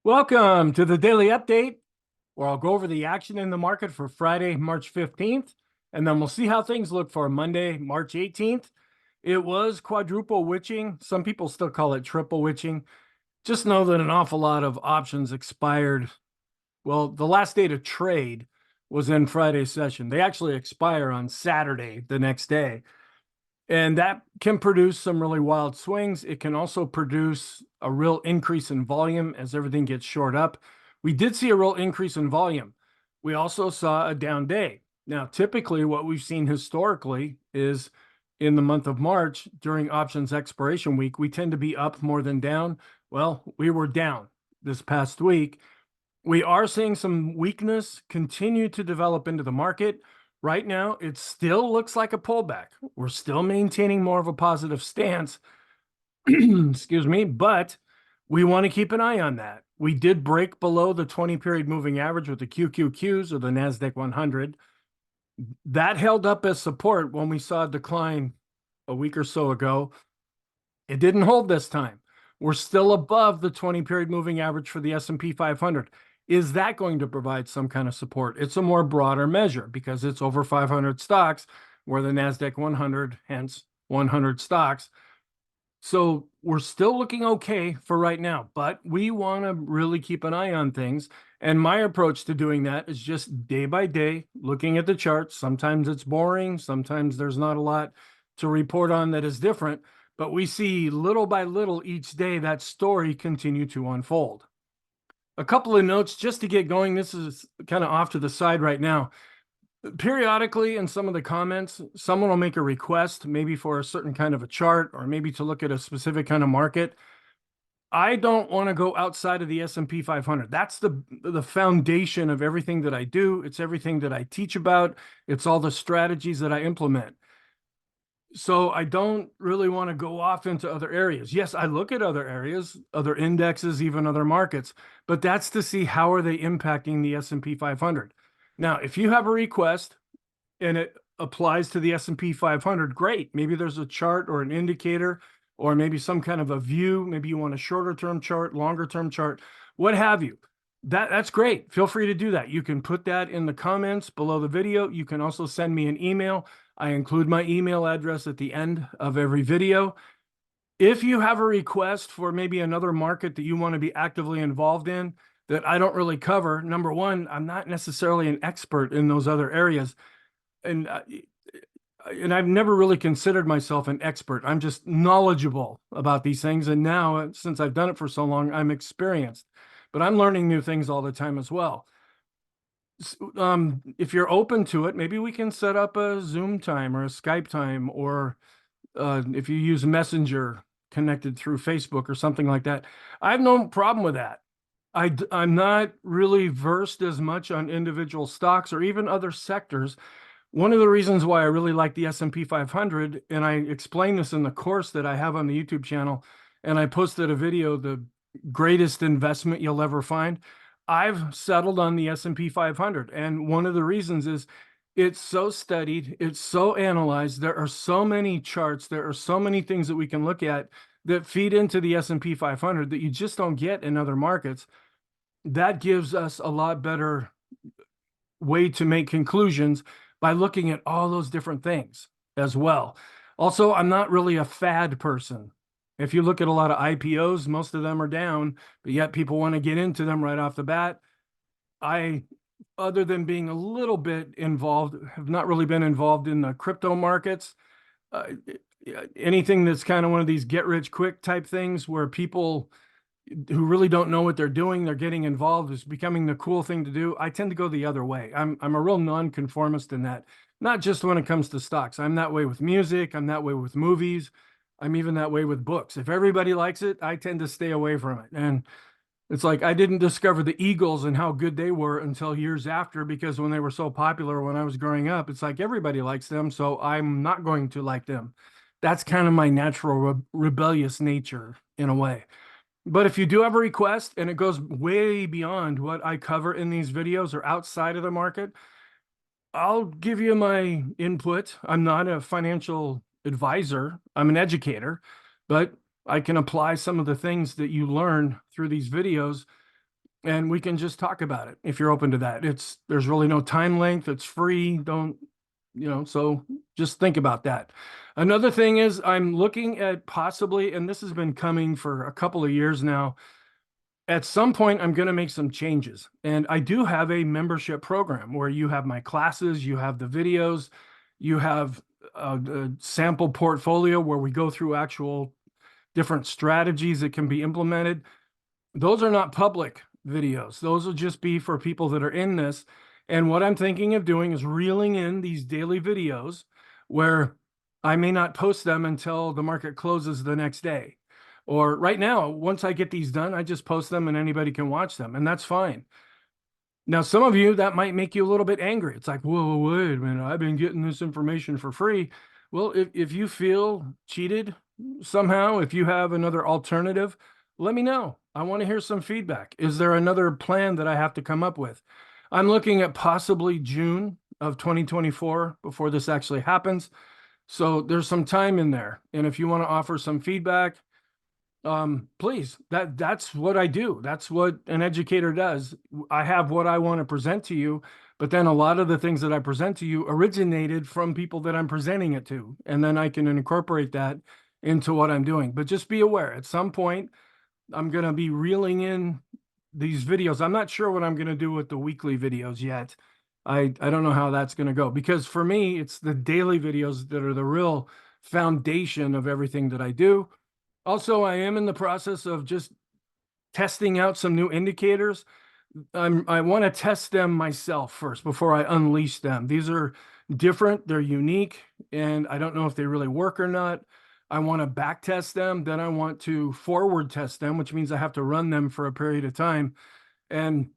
Welcome to the daily update, where I'll go over the action in the market for Friday, March 15th, and then we'll see how things look for Monday, March 18th. It was quadruple witching. Some people still call it triple witching. Just know that an awful lot of options expired. Well, the last day to trade was in Friday's session. They actually expire on Saturday, the next day. And that can produce some really wild swings. It can also produce a real increase in volume as everything gets shored up. We did see a real increase in volume. We also saw a down day. Now, typically what we've seen historically is in the month of March during options expiration week, we tend to be up more than down. Well, we were down this past week. We are seeing some weakness continue to develop into the market. Right now, it still looks like a pullback. We're still maintaining more of a positive stance, excuse me, but we want to keep an eye on that. We did break below the 20-period moving average with the QQQs or the NASDAQ 100. That held up as support when we saw a decline a week or so ago. It didn't hold this time. We're still above the 20-period moving average for the S&P 500. Is that going to provide some kind of support? It's a more broader measure because it's over 500 stocks, where the NASDAQ 100, hence 100 stocks. So we're still looking okay for right now, but we want to really keep an eye on things. And my approach to doing that is just day by day, looking at the charts. Sometimes it's boring. Sometimes there's not a lot to report on that is different, but we see little by little each day that story continue to unfold. A couple of notes just to get going. This is kind of off to the side right now. Periodically in some of the comments, someone will make a request, maybe for a certain kind of a chart or maybe to look at a specific kind of market. I don't want to go outside of the S&P 500. That's the foundation of everything that I do. It's everything that I teach about. It's all the strategies that I implement. So I don't really want to go off into other areas. Yes, I look at other areas, other indexes, even other markets, but that's to see how are they impacting the S&P 500. Now, if you have a request and it applies to the S&P 500, great. Maybe there's a chart or an indicator, or maybe some kind of a view. Maybe you want a shorter term chart, longer term chart, what have you. That's great. Feel free to do that. You can put that in the comments below the video. You can also send me an email. I include my email address at the end of every video. If you have a request for maybe another market that you want to be actively involved in that I don't really cover, number one, I'm not necessarily an expert in those other areas. And I've never really considered myself an expert. I'm just knowledgeable about these things. And now, since I've done it for so long, I'm experienced. But I'm learning new things all the time as well. If you're open to it, maybe we can set up a Zoom time or a Skype time, or if you use Messenger connected through Facebook or something like that. I have no problem with that. I'm not really versed as much on individual stocks or even other sectors. One of the reasons why I really like the S&P 500, and I explain this in the course that I have on the YouTube channel, and I posted a video, the greatest investment you'll ever find. I've settled on the S&P 500. And one of the reasons is it's so studied, it's so analyzed. There are so many charts, there are so many things that we can look at that feed into the S&P 500 that you just don't get in other markets. That gives us a lot better way to make conclusions by looking at all those different things as well. Also, I'm not really a fad person. If you look at a lot of IPOs, most of them are down, but yet people want to get into them right off the bat. Other than being a little bit involved, have not really been involved in the crypto markets. Anything that's kind of one of these get rich quick type things where people who really don't know what they're doing, they're getting involved, is becoming the cool thing to do. I tend to go the other way. I'm a real nonconformist in that, not just when it comes to stocks. I'm that way with music. I'm that way with movies. I'm even that way with books. If everybody likes it, I tend to stay away from it. And it's like I didn't discover the Eagles and how good they were until years after, because when they were so popular when I was growing up, it's like everybody likes them, so I'm not going to like them. That's kind of my natural rebellious nature in a way. But if you do have a request and it goes way beyond what I cover in these videos or outside of the market, I'll give you my input. I'm not a financial advisor. I'm an educator, but I can apply some of the things that you learn through these videos and we can just talk about it if you're open to that. There's really no time length. It's free. Don't, so just think about that. Another thing is I'm looking at possibly, and this has been coming for a couple of years now, at some point I'm going to make some changes. And I do have a membership program where you have my classes, you have the videos, you have a sample portfolio where we go through actual different strategies that can be implemented. Those are not public videos. Those will just be for people that are in this. And what I'm thinking of doing is reeling in these daily videos where I may not post them until the market closes the next day. Or right now, once I get these done, I just post them and anybody can watch them, and that's fine. Now, some of you, that might make you a little bit angry. It's like, whoa, wait a minute, I've been getting this information for free. Well, if you feel cheated somehow, if you have another alternative, let me know. I want to hear some feedback. Is there another plan that I have to come up with? I'm looking at possibly June of 2024 before this actually happens. So there's some time in there. And if you want to offer some feedback, please, that's what I do. That's what an educator does. I have what I want to present to you, but then a lot of the things that I present to you originated from people that I'm presenting it to, and then I can incorporate that into what I'm doing. But just be aware, at some point, I'm going to be reeling in these videos. I'm not sure what I'm going to do with the weekly videos yet. I don't know how that's going to go, because for me, it's the daily videos that are the real foundation of everything that I do. Also, I am in the process of just testing out some new indicators. I want to test them myself first before I unleash them. These are different, they're unique, and I don't know if they really work or not. I want to back test them, then I want to forward test them, which means I have to run them for a period of time. And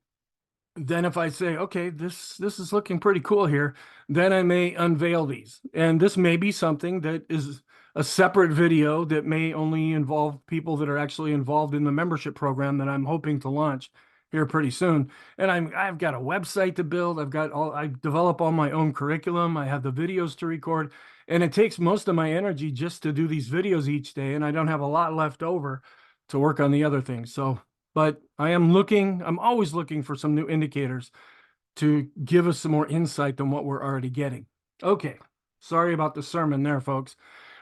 then if I say, okay, this is looking pretty cool here, then I may unveil these. And this may be something that is a separate video that may only involve people that are actually involved in the membership program that I'm hoping to launch here pretty soon. And I've got a website to build. I develop all my own curriculum. I have the videos to record, and it takes most of my energy just to do these videos each day. And I don't have a lot left over to work on the other things. So, but I'm always looking for some new indicators to give us some more insight than what we're already getting. Okay. Sorry about the sermon there, folks.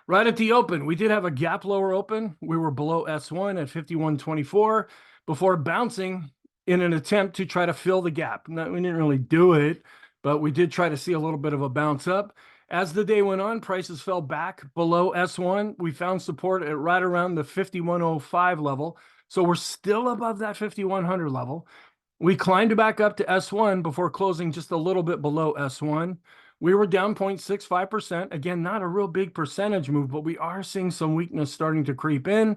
Right at the open, we did have a gap lower open. We were below S1 at 51.24 before bouncing in an attempt to try to fill the gap. Now, we didn't really do it, but we did try to see a little bit of a bounce up. As the day went on, prices fell back below S1. We found support at right around the 51.05 level. So we're still above that 5100 level. We climbed back up to S1 before closing just a little bit below S1. We were down 0.65%. Again, not a real big percentage move, but we are seeing some weakness starting to creep in.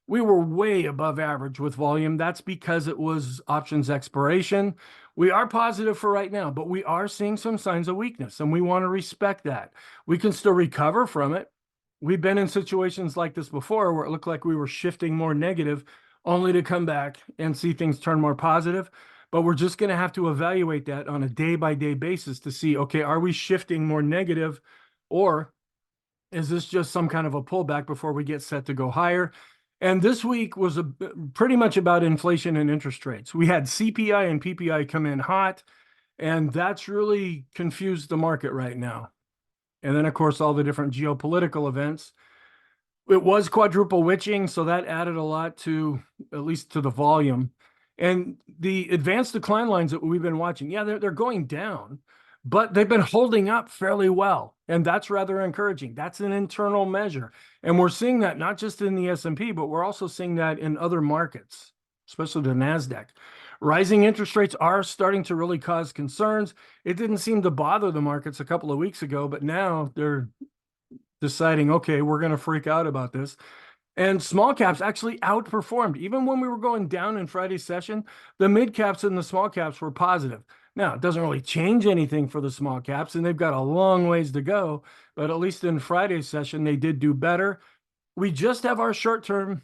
We were way above average with volume. That's because it was options expiration. We are positive for right now, but we are seeing some signs of weakness, and we want to respect that. We can still recover from it. We've been in situations like this before where it looked like we were shifting more negative, only to come back and see things turn more positive. But we're just going to have to evaluate that on a day-by-day basis to see, okay, are we shifting more negative, or is this just some kind of a pullback before we get set to go higher? And this week was pretty much about inflation and interest rates. We had CPI and PPI come in hot, and that's really confused the market right now. And then, of course, all the different geopolitical events. It was quadruple witching, so that added a lot to, at least to the volume. And the advanced decline lines that we've been watching, yeah, they're going down, but they've been holding up fairly well. And that's rather encouraging. That's an internal measure. And we're seeing that not just in the S&P, but we're also seeing that in other markets, especially the NASDAQ. Rising interest rates are starting to really cause concerns. It didn't seem to bother the markets a couple of weeks ago, but now they're deciding, okay, we're going to freak out about this. And small caps actually outperformed. Even when we were going down in Friday's session, the mid caps and the small caps were positive. Now, it doesn't really change anything for the small caps, and they've got a long ways to go, but at least in Friday's session, they did do better. We just have our short-term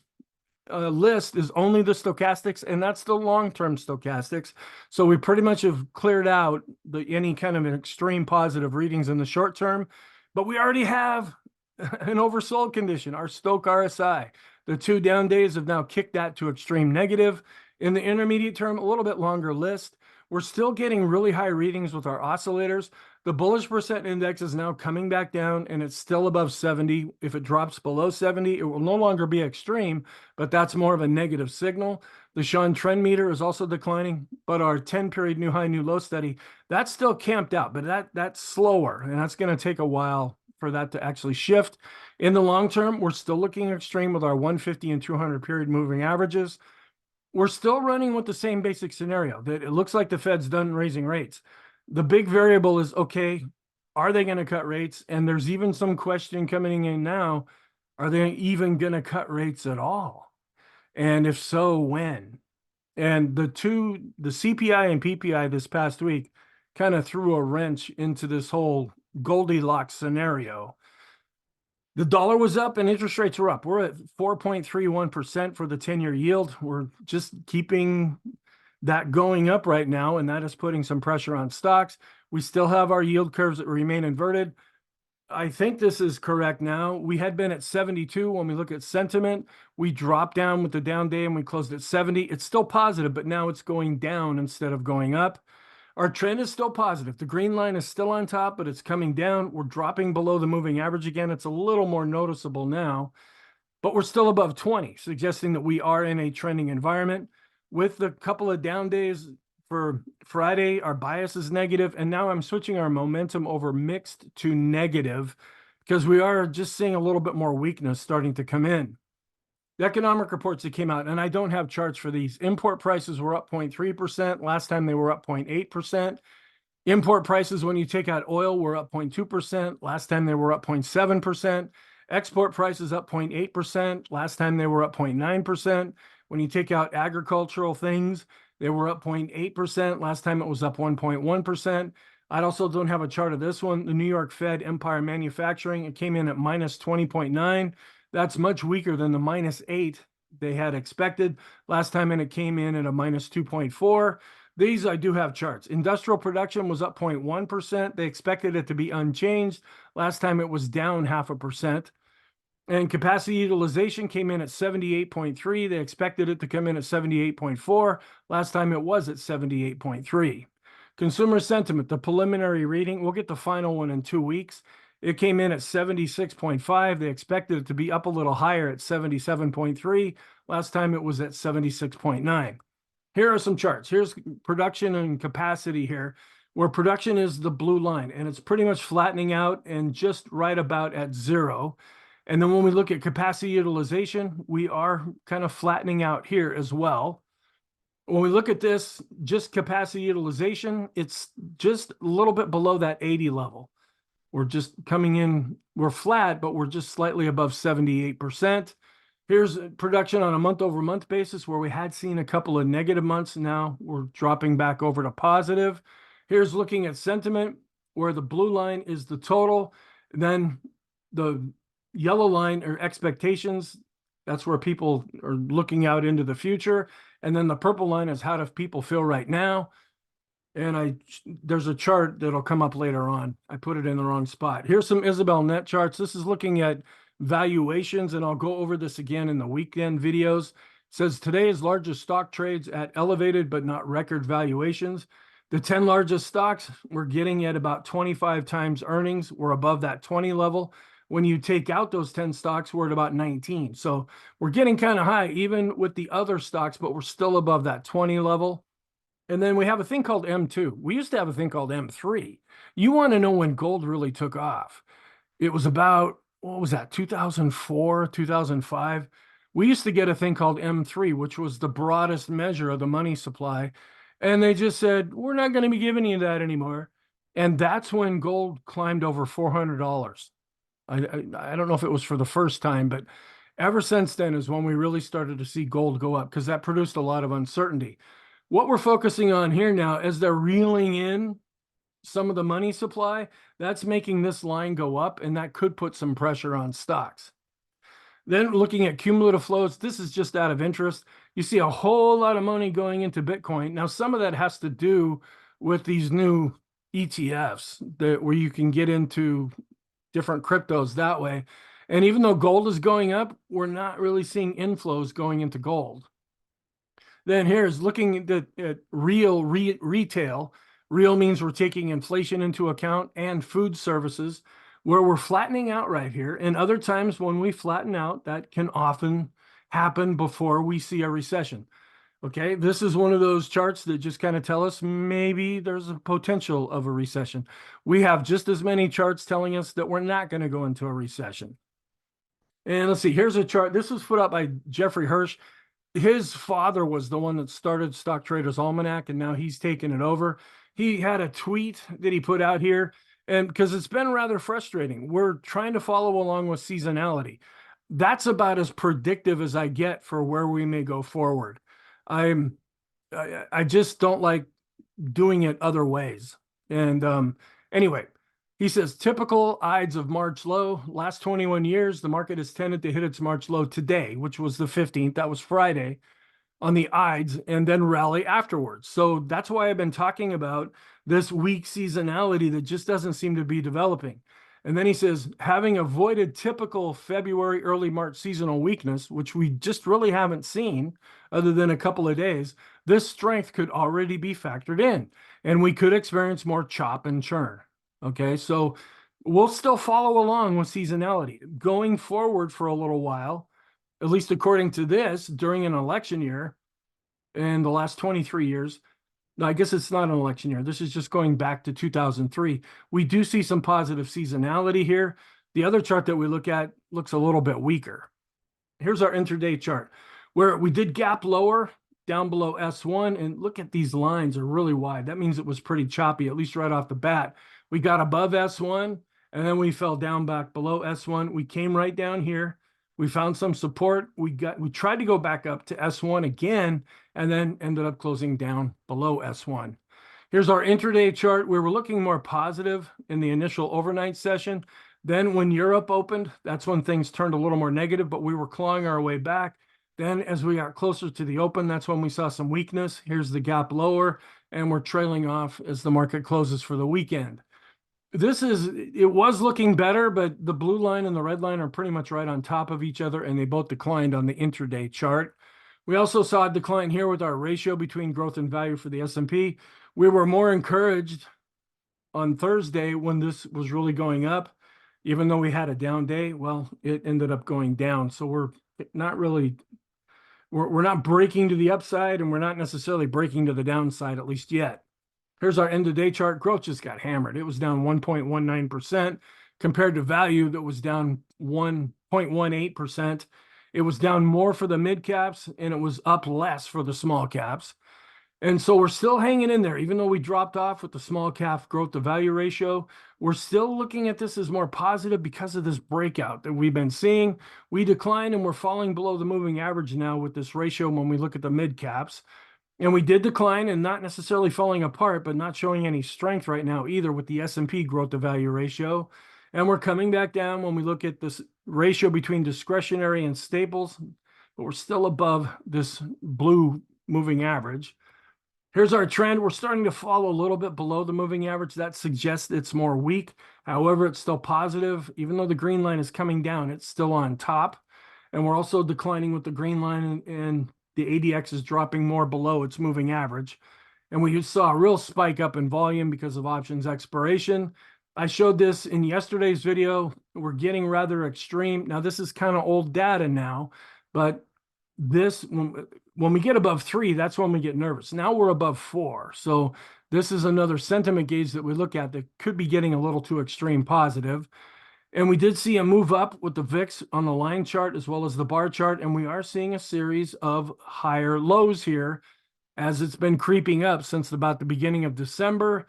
list is only the stochastics, and that's the long-term stochastics. So we pretty much have cleared out any kind of an extreme positive readings in the short term, but we already have an oversold condition, our Stoch RSI. The 2 down days have now kicked that to extreme negative. In the intermediate term, a little bit longer list. We're still getting really high readings with our oscillators. The bullish percent index is now coming back down and it's still above 70. If it drops below 70, it will no longer be extreme, but that's more of a negative signal. The Sean trend meter is also declining, but our 10-period new high, new low steady, that's still camped out, but that's slower, and that's going to take a while for that to actually shift. In the long term, we're still looking extreme with our 150 and 200 period moving averages. We're still running with the same basic scenario that it looks like the Fed's done raising rates. The big variable is, okay, are they going to cut rates? And there's even some question coming in now, are they even going to cut rates at all? And if so, when? And the CPI and PPI this past week kind of threw a wrench into this whole Goldilocks scenario. The dollar was up and interest rates were up. We're at 4.31% for the 10-year yield. We're just keeping that going up right now, and that is putting some pressure on stocks. We still have our yield curves that remain inverted. I think this is correct now. We had been at 72 when we look at sentiment. We dropped down with the down day and we closed at 70. It's still positive, but now it's going down instead of going up. Our trend is still positive. The green line is still on top, but it's coming down. We're dropping below the moving average again. It's a little more noticeable now, but we're still above 20, suggesting that we are in a trending environment. With the couple of down days for Friday, our bias is negative, and now I'm switching our momentum over mixed to negative because we are just seeing a little bit more weakness starting to come in. The economic reports that came out, and I don't have charts for these. Import prices were up 0.3%. Last time they were up 0.8%. Import prices, when you take out oil, were up 0.2%. Last time they were up 0.7%. Export prices up 0.8%. Last time they were up 0.9%. When you take out agricultural things, they were up 0.8%. Last time it was up 1.1%. I also don't have a chart of this one. The New York Fed Empire Manufacturing, it came in at minus 20.9. That's much weaker than the minus 8 they had expected. Last time it came in at a minus 2.4. These I do have charts. Industrial production was up 0.1%. They expected it to be unchanged. Last time it was down 0.5%. And capacity utilization came in at 78.3. They expected it to come in at 78.4. Last time it was at 78.3. Consumer sentiment, the preliminary reading, we'll get the final one in 2 weeks. It came in at 76.5. They expected it to be up a little higher at 77.3. Last time it was at 76.9. Here are some charts. Here's production and capacity here, where production is the blue line, and it's pretty much flattening out and just right about at 0. And then when we look at capacity utilization, we are kind of flattening out here as well. When we look at this, just capacity utilization, it's just a little bit below that 80 level. We're just coming in, we're flat, but we're just slightly above 78%. Here's production on a month-over-month basis where we had seen a couple of negative months. Now we're dropping back over to positive. Here's looking at sentiment, where the blue line is the total. Then the yellow line are expectations. That's where people are looking out into the future. And then the purple line is how do people feel right now. And there's a chart that'll come up later on. I put it in the wrong spot. Here's some Isabel Net charts. This is looking at valuations, and I'll go over this again in the weekend videos. It says today's largest stock trades at elevated but not record valuations. The 10 largest stocks we're getting at about 25 times earnings. We're above that 20 level. When you take out those 10 stocks, we're at about 19. So we're getting kind of high even with the other stocks, but we're still above that 20 level. And then we have a thing called M2. We used to have a thing called M3. You want to know when gold really took off. It was about, what was that, 2004, 2005? We used to get a thing called M3, which was the broadest measure of the money supply. And they just said, we're not going to be giving you that anymore. And that's when gold climbed over $400. I don't know if it was for the first time, but ever since then is when we really started to see gold go up, because that produced a lot of uncertainty. What we're focusing on here now, as they're reeling in some of the money supply, that's making this line go up, and that could put some pressure on stocks. Then looking at cumulative flows, this is just out of interest. You see a whole lot of money going into Bitcoin. Now, some of that has to do with these new ETFs where you can get into different cryptos that way. And even though gold is going up, we're not really seeing inflows going into gold. Then here's looking at real retail. Real means we're taking inflation into account and food services, where we're flattening out right here. And other times when we flatten out, that can often happen before we see a recession. Okay, this is one of those charts that just kind of tell us maybe there's a potential of a recession. We have just as many charts telling us that we're not going to go into a recession. And let's see, here's a chart. This was put up by Jeffrey Hirsch. His father was the one that started Stock Traders Almanac, and now he's taken it over. He had a tweet that he put out here, and because it's been rather frustrating. We're trying to follow along with seasonality. That's about as predictive as I get for where we may go forward. I just don't like doing it other ways. And anyway, he says typical Ides of March low. Last 21 years, the market has tended to hit its March low today, which was the 15th. That was Friday on the Ides, and then rally afterwards. So that's why I've been talking about this weak seasonality that just doesn't seem to be developing. And then he says, having avoided typical February, early March seasonal weakness, which we just really haven't seen other than a couple of days, this strength could already be factored in, and we could experience more chop and churn. Okay, so we'll still follow along with seasonality going forward for a little while, at least according to this, during an election year in the last 23 years. I guess it's not an election year. This is just going back to 2003. We do see some positive seasonality here. The other chart that we look at looks a little bit weaker. Here's our intraday chart where we did gap lower down below S1, and look at these lines are really wide. That means it was pretty choppy, at least right off the bat. We got above S1 and then we fell down back below S1. We came right down here. We found some support. We tried to go back up to S1 again, and then ended up closing down below S1. Here's our intraday chart. We were looking more positive in the initial overnight session. Then when Europe opened, that's when things turned a little more negative, but we were clawing our way back. Then as we got closer to the open, that's when we saw some weakness. Here's the gap lower, and we're trailing off as the market closes for the weekend. It was looking better, but the blue line and the red line are pretty much right on top of each other, and they both declined on the intraday chart. We also saw a decline here with our ratio between growth and value for the S&P. We were more encouraged on Thursday when this was really going up, even though we had a down day. Well, it ended up going down. So we're not breaking to the upside, and we're not necessarily breaking to the downside, at least yet. Here's our end of day chart. Growth just got hammered. It was down 1.19% compared to value that was down 1.18%. It was down more for the mid caps, and it was up less for the small caps. And so we're still hanging in there, even though we dropped off with the small cap growth to value ratio. We're still looking at this as more positive because of this breakout that we've been seeing. We declined, and we're falling below the moving average now with this ratio when we look at the mid caps. And we did decline, and not necessarily falling apart, but not showing any strength right now either with the S&P growth to value ratio. And we're coming back down when we look at this ratio between discretionary and staples, but we're still above this blue moving average. Here's our trend. We're starting to fall a little bit below the moving average. That suggests it's more weak. However, it's still positive. Even though the green line is coming down, it's still on top. And we're also declining with the green line, and the ADX is dropping more below its moving average. And we saw a real spike up in volume because of options expiration. I showed this in yesterday's video. We're getting rather extreme. Now, this is kind of old data now, but this, when we get above 3, that's when we get nervous. Now we're above 4. So this is another sentiment gauge that we look at that could be getting a little too extreme positive. And we did see a move up with the VIX on the line chart as well as the bar chart. And we are seeing a series of higher lows here as it's been creeping up since about the beginning of December.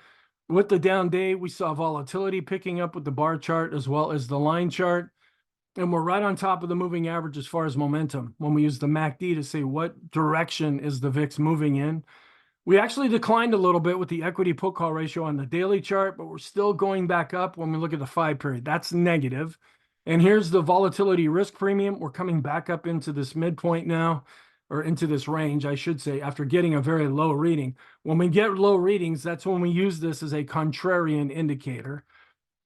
With the down day, we saw volatility picking up with the bar chart as well as the line chart. And we're right on top of the moving average as far as momentum when we use the MACD to say what direction is the VIX moving in. We actually declined a little bit with the equity put call ratio on the daily chart, but we're still going back up when we look at the 5 period. That's negative. And here's the volatility risk premium. We're coming back up into this midpoint now, or into this range, I should say, after getting a very low reading. When we get low readings, that's when we use this as a contrarian indicator.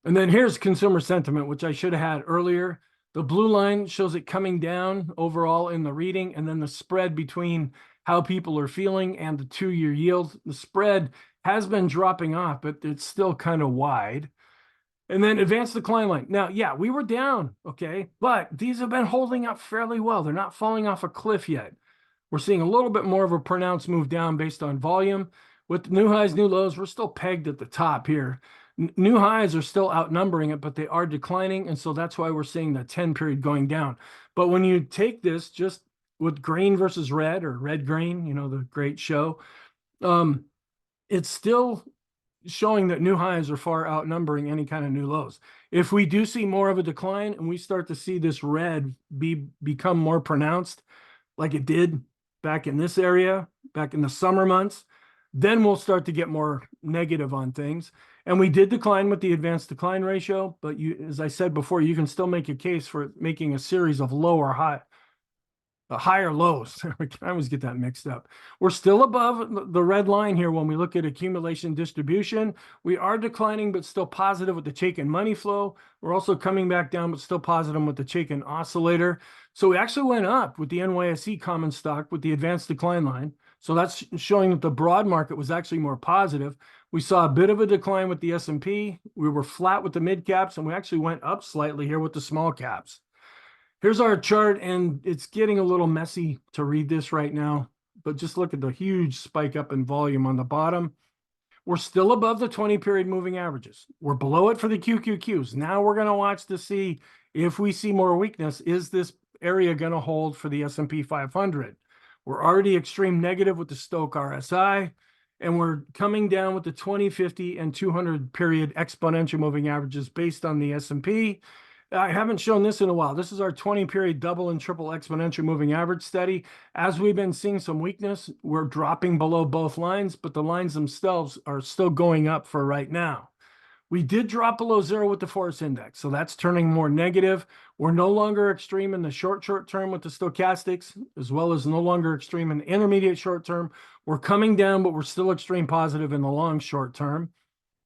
And then here's consumer sentiment, which I should have had earlier. The blue line shows it coming down overall in the reading, and then the spread between how people are feeling and the 2-year yield. The spread has been dropping off, but it's still kind of wide. And then advanced decline line. Now, yeah, we were down, okay, but these have been holding up fairly well. They're not falling off a cliff yet. We're seeing a little bit more of a pronounced move down based on volume. With new highs, new lows, we're still pegged at the top here. New highs are still outnumbering it, but they are declining, and so that's why we're seeing the 10 period going down. But when you take this just with green versus red, or red green, you know, the great show, it's still showing that new highs are far outnumbering any kind of new lows. If we do see more of a decline and we start to see this red become more pronounced, like it did back in this area, back in the summer months, then we'll start to get more negative on things. And we did decline with the advanced decline ratio, but as I said before, you can still make a case for making a series of higher lows. I always get that mixed up. We're still above the red line here when we look at accumulation distribution. We are declining, but still positive with the Chaikin money flow. We're also coming back down, but still positive with the Chaikin oscillator. So we actually went up with the NYSE common stock with the advanced decline line. So that's showing that the broad market was actually more positive. We saw a bit of a decline with the S&P. We were flat with the mid caps, and we actually went up slightly here with the small caps. Here's our chart, and it's getting a little messy to read this right now, but just look at the huge spike up in volume on the bottom. We're still above the 20-period moving averages. We're below it for the QQQs. Now we're going to watch to see if we see more weakness. Is this area going to hold for the S&P 500? We're already extreme negative with the Stochk RSI, and we're coming down with the 20, 50, and 200-period exponential moving averages based on the S&P. I haven't shown this in a while. This is our 20-period double and triple exponential moving average study. As we've been seeing some weakness, we're dropping below both lines, but the lines themselves are still going up for right now. We did drop below zero with the force index, so that's turning more negative. We're no longer extreme in the short term with the stochastics, as well as no longer extreme in the intermediate short term. We're coming down, but we're still extreme positive in the long short term.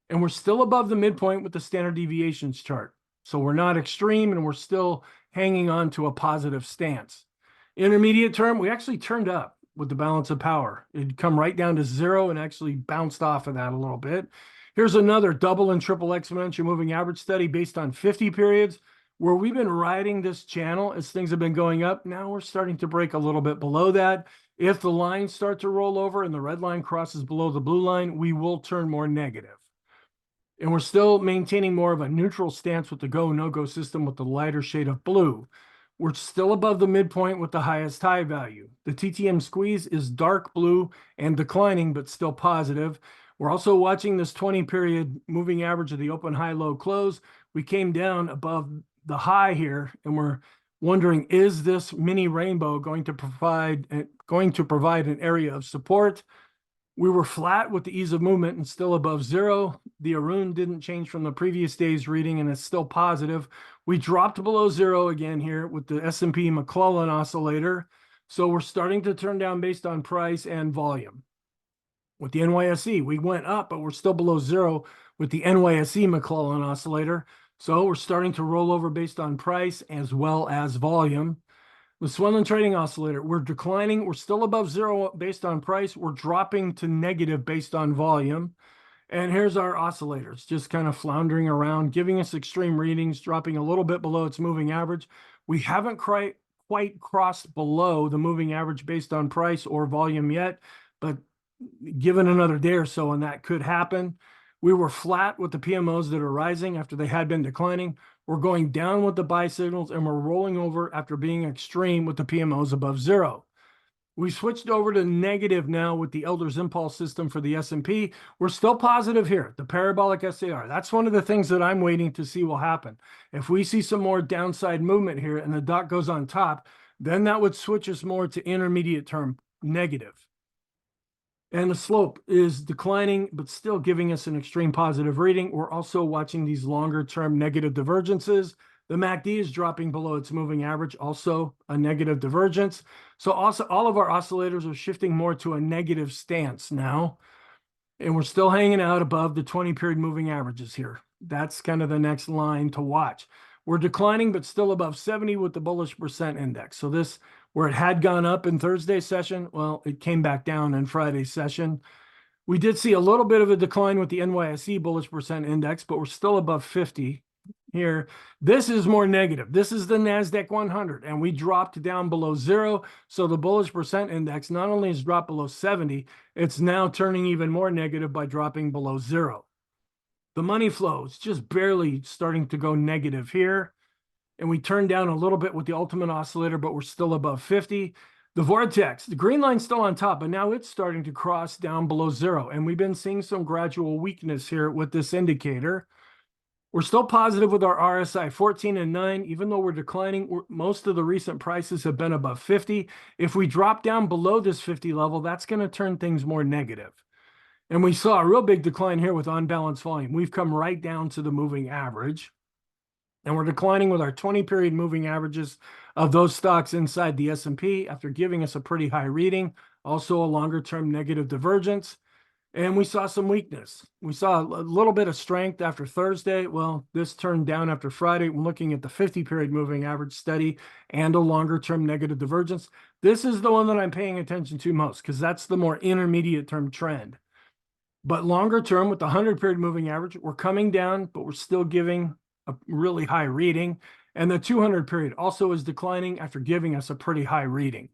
And we're still above the midpoint with the standard deviations chart. So we're not extreme, and we're still hanging on to a positive stance. Intermediate term, we actually turned up with the balance of power. It'd come right down to zero and actually bounced off of that a little bit. Here's another double and triple exponential moving average study based on 50 periods, where we've been riding this channel as things have been going up. Now we're starting to break a little bit below that. If the lines start to roll over and the red line crosses below the blue line, we will turn more negative. And we're still maintaining more of a neutral stance with the go, no-go system with the lighter shade of blue. We're still above the midpoint with the highest high value. The TTM squeeze is dark blue and declining, but still positive. We're also watching this 20-period moving average of the open, high, low, close. We came down above the high here, and we're wondering, is this mini rainbow going to provide an area of support? We were flat with the ease of movement and still above zero. The Arun didn't change from the previous day's reading, and it's still positive. We dropped below zero again here with the S&P McClellan oscillator. So we're starting to turn down based on price and volume. With the NYSE, we went up, but we're still below zero with the NYSE McClellan oscillator. So we're starting to roll over based on price as well as volume. The Swenlin trading oscillator, we're declining. We're still above zero based on price. We're dropping to negative based on volume. And here's our oscillators, just kind of floundering around, giving us extreme readings, dropping a little bit below its moving average. We haven't quite crossed below the moving average based on price or volume yet, but given another day or so, and that could happen. We were flat with the PMOs that are rising after they had been declining. We're going down with the buy signals, and we're rolling over after being extreme with the PMOs above zero. We switched over to negative now with the Elder's Impulse system for the S&P. We're still positive here, the parabolic SAR. That's one of the things that I'm waiting to see will happen. If we see some more downside movement here and the dot goes on top, then that would switch us more to intermediate term negative. And the slope is declining, but still giving us an extreme positive reading. We're also watching these longer term negative divergences. The MACD is dropping below its moving average, also a negative divergence. So also all of our oscillators are shifting more to a negative stance now. And we're still hanging out above the 20-period moving averages here. That's kind of the next line to watch. We're declining, but still above 70 with the bullish percent index. So this, where it had gone up in Thursday's session, well, it came back down in Friday's session. We did see a little bit of a decline with the NYSE bullish percent index, but we're still above 50 here. This is more negative. This is the NASDAQ 100, and we dropped down below 0. So the bullish percent index not only has dropped below 70, it's now turning even more negative by dropping below 0. The money flow is just barely starting to go negative here. And we turned down a little bit with the ultimate oscillator, but we're still above 50. The vortex, the green line's still on top, but now it's starting to cross down below 0. And we've been seeing some gradual weakness here with this indicator. We're still positive with our RSI 14 and 9, even though we're declining. Most of the recent prices have been above 50. If we drop down below this 50 level, that's going to turn things more negative. And we saw a real big decline here with unbalanced volume. We've come right down to the moving average. And we're declining with our 20-period moving averages of those stocks inside the S&P after giving us a pretty high reading. Also a longer-term negative divergence. And we saw some weakness. We saw a little bit of strength after Thursday. Well, this turned down after Friday. We're looking at the 50-period moving average steady and a longer-term negative divergence. This is the one that I'm paying attention to most because that's the more intermediate-term trend. But longer term with the 100-period moving average, we're coming down, but we're still giving a really high reading. And the 200-period also is declining after giving us a pretty high reading.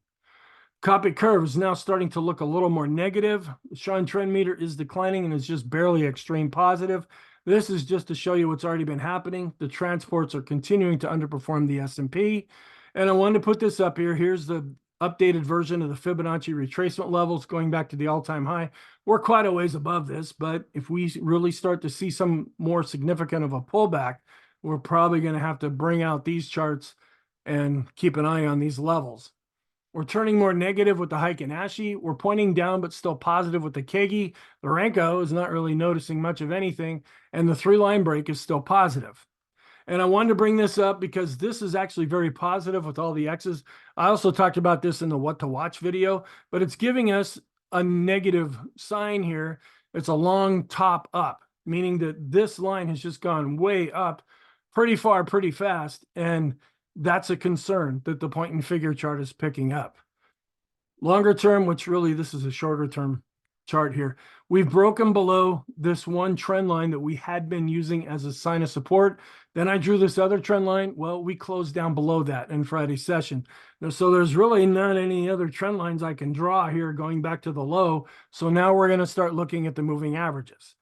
Copy curve is now starting to look a little more negative. The Sean trend meter is declining and is just barely extreme positive. This is just to show you what's already been happening. The transports are continuing to underperform the S&P. And I wanted to put this up here. Here's the updated version of the Fibonacci retracement levels going back to the all-time high. We're quite a ways above this, but if we really start to see some more significant of a pullback, we're probably going to have to bring out these charts and keep an eye on these levels. We're turning more negative with the Heiken Ashi. We're pointing down, but still positive with the Kegi. The Renko is not really noticing much of anything, and the 3-line break is still positive. And I wanted to bring this up because this is actually very positive with all the X's. I also talked about this in the What to Watch video, but it's giving us a negative sign here. It's a long top up, meaning that this line has just gone way up pretty far, pretty fast. And that's a concern that the point and figure chart is picking up. Longer term, which really this is a shorter term chart here, we've broken below this one trend line that we had been using as a sign of support. Then I drew this other trend line. Well, we closed down below that in Friday's session. So there's really not any other trend lines I can draw here going back to the low. So now we're going to start looking at the moving averages.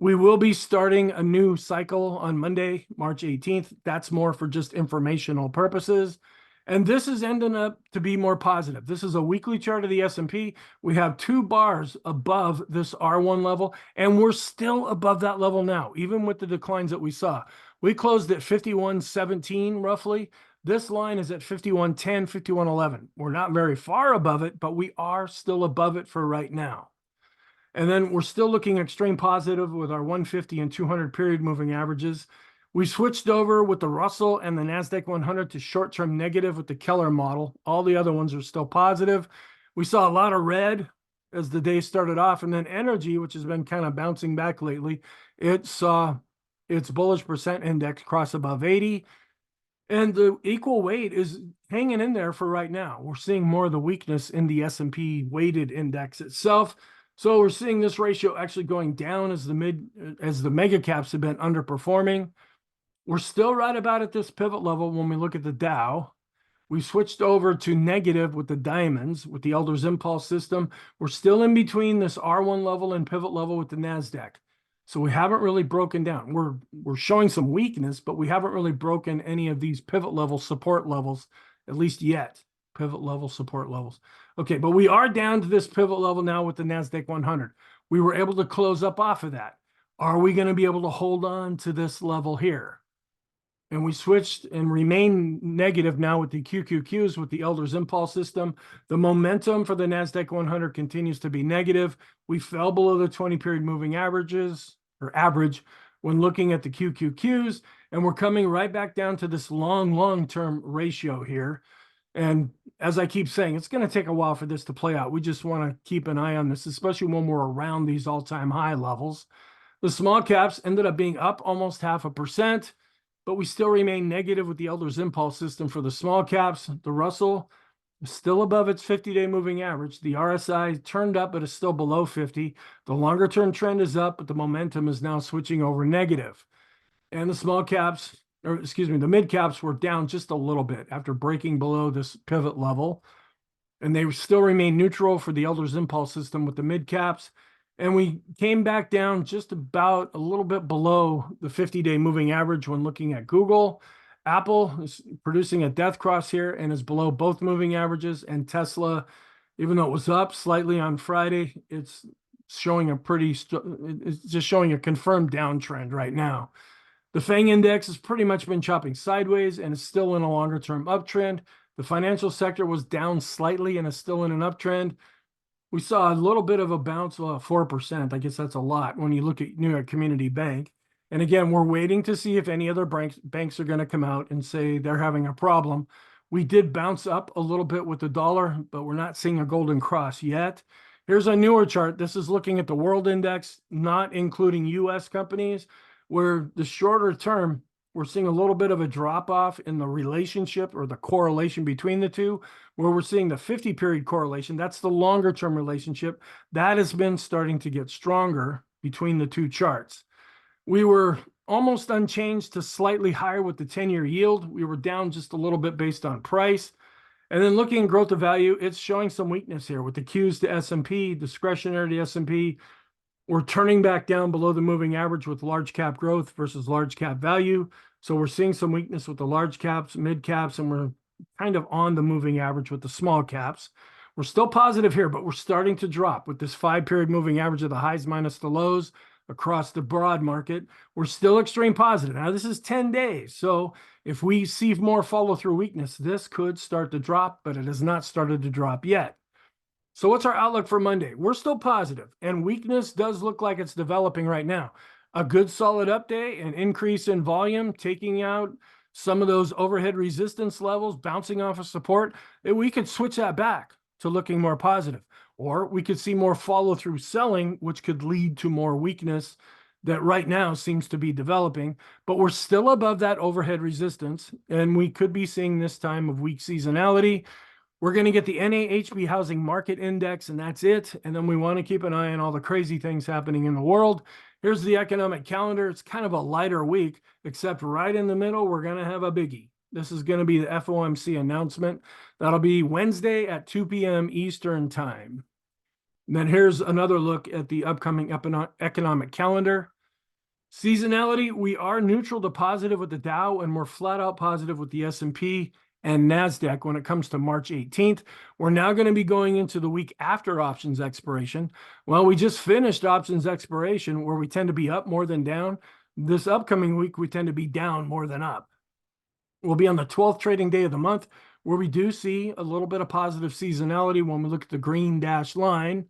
We will be starting a new cycle on Monday, March 18th. That's more for just informational purposes. And this is ending up to be more positive. This is a weekly chart of the S&P. We have 2 bars above this R1 level, and we're still above that level now, even with the declines that we saw. We closed at 51.17 roughly. This line is at 51.10, 51.11. We're not very far above it, but we are still above it for right now. And then we're still looking extreme positive with our 150 and 200 period moving averages. We switched over with the Russell and the NASDAQ 100 to short-term negative with the Keller model. All the other ones are still positive. We saw a lot of red as the day started off. And then energy, which has been kind of bouncing back lately, it saw its bullish percent index cross above 80. And the equal weight is hanging in there for right now. We're seeing more of the weakness in the S&P weighted index itself. So we're seeing this ratio actually going down as the mega caps have been underperforming. We're still right about at this pivot level when we look at the Dow. We switched over to negative with the diamonds, with the Elder's Impulse system. We're still in between this R1 level and pivot level with the NASDAQ. So we haven't really broken down. We're showing some weakness, but we haven't really broken any of these pivot level support levels, at least yet. Pivot level support levels. Okay, but we are down to this pivot level now with the NASDAQ 100. We were able to close up off of that. Are we going to be able to hold on to this level here? And we switched and remain negative now with the QQQs with the Elder's Impulse system. The momentum for the NASDAQ 100 continues to be negative. We fell below the 20-period moving averages, or average, when looking at the QQQs, and we're coming right back down to this long-term ratio here. And as I keep saying, it's going to take a while for this to play out. We just want to keep an eye on this, especially when we're around these all-time high levels. The small caps ended up being up almost 0.5%. but we still remain negative with the Elders Impulse system for the small caps. The Russell is still above its 50-day moving average. The RSI turned up, but is still below 50. The longer-term trend is up, but the momentum is now switching over negative. And the small caps, or excuse me, the mid caps were down just a little bit after breaking below this pivot level. And they still remain neutral for the Elders Impulse system with the mid caps. And we came back down just about a little bit below the 50-day moving average when looking at Google. Apple is producing a death cross here and is below both moving averages. And Tesla, even though it was up slightly on Friday, it's showing it's just showing a confirmed downtrend right now. The FANG index has pretty much been chopping sideways and is still in a longer-term uptrend. The financial sector was down slightly and is still in an uptrend. We saw a little bit of a bounce, 4%. I guess that's a lot when you look at New York Community Bank. And again, we're waiting to see if any other banks are going to come out and say they're having a problem. We did bounce up a little bit with the dollar, but we're not seeing a golden cross yet. Here's a newer chart. This is looking at the world index, not including U.S. companies, where the shorter term, we're seeing a little bit of a drop off in the relationship or the correlation between the two, where we're seeing the 50-period correlation. That's the longer term relationship. That has been starting to get stronger between the two charts. We were almost unchanged to slightly higher with the 10-year yield. We were down just a little bit based on price. And then looking at growth of value, it's showing some weakness here with the Qs to S&P, discretionary to S&P. We're turning back down below the moving average with large cap growth versus large cap value. So we're seeing some weakness with the large caps, mid caps, and we're kind of on the moving average with the small caps. We're still positive here, but we're starting to drop with this 5-period moving average of the highs minus the lows across the broad market. We're still extreme positive. Now, this is 10 days. So if we see more follow through weakness, this could start to drop, but it has not started to drop yet. So what's our outlook for Monday? We're still positive, and weakness does look like it's developing right now. A good solid update, an increase in volume, taking out some of those overhead resistance levels, bouncing off of support, we could switch that back to looking more positive. Or we could see more follow through selling, which could lead to more weakness that right now seems to be developing. But we're still above that overhead resistance, and we could be seeing this time of weak seasonality. We're going to get the NAHB Housing Market Index, and that's it. And then we want to keep an eye on all the crazy things happening in the world. Here's the economic calendar. It's kind of a lighter week, except right in the middle, we're going to have a biggie. This is going to be the FOMC announcement. That'll be Wednesday at 2 p.m. Eastern time. And then here's another look at the upcoming economic calendar. Seasonality, we are neutral to positive with the Dow, and we're flat out positive with the S&P and NASDAQ when it comes to March 18th. We're now going to be going into the week after options expiration. Well, we just finished options expiration where we tend to be up more than down. This upcoming week, we tend to be down more than up. We'll be on the 12th trading day of the month where we do see a little bit of positive seasonality when we look at the green dashed line.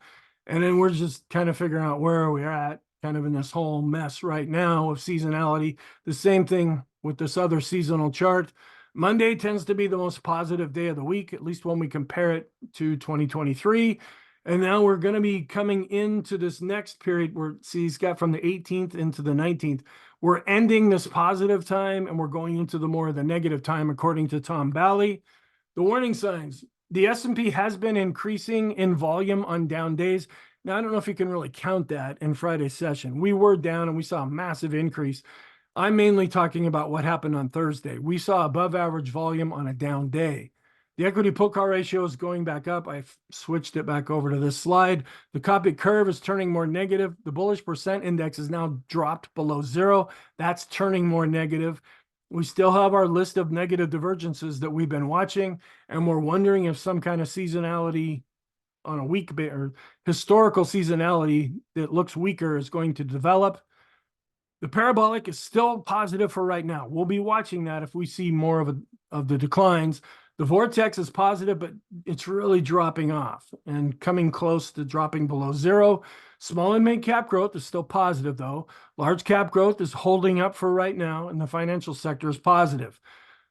And then we're just kind of figuring out where we're at, kind of in this whole mess right now of seasonality. The same thing with this other seasonal chart. Monday tends to be the most positive day of the week, at least when we compare it to 2023. And now we're going to be coming into this next period where, see, he's got from the 18th into the 19th. We're ending this positive time and we're going into the more of the negative time, according to Tom Bowley. The warning signs, the S&P has been increasing in volume on down days. Now, I don't know if you can really count that in Friday's session. We were down and we saw a massive increase. I'm mainly talking about what happened on Thursday. We saw above average volume on a down day. The equity put call ratio is going back up. I've switched it back over to this slide. The copy curve is turning more negative. The bullish percent index is now dropped below 0. That's turning more negative. We still have our list of negative divergences that we've been watching, and we're wondering if some kind of seasonality on a week or historical seasonality that looks weaker is going to develop. The parabolic is still positive for right now. We'll be watching that if we see more of the declines. The vortex is positive, but it's really dropping off and coming close to dropping below 0. Small and mid cap growth is still positive, though. Large cap growth is holding up for right now, and the financial sector is positive.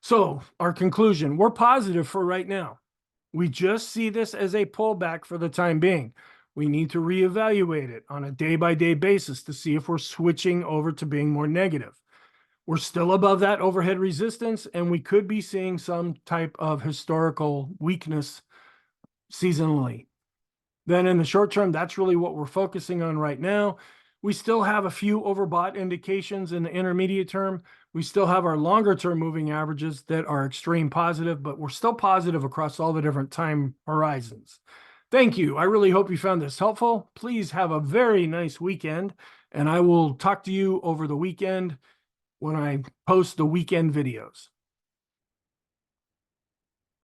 So our conclusion, we're positive for right now. We just see this as a pullback for the time being. We need to reevaluate it on a day-by-day basis to see if we're switching over to being more negative. We're still above that overhead resistance, and we could be seeing some type of historical weakness seasonally. Then in the short term, that's really what we're focusing on right now. We still have a few overbought indications in the intermediate term. We still have our longer term moving averages that are extreme positive, but we're still positive across all the different time horizons. Thank you. I really hope you found this helpful. Please have a very nice weekend, and I will talk to you over the weekend when I post the weekend videos.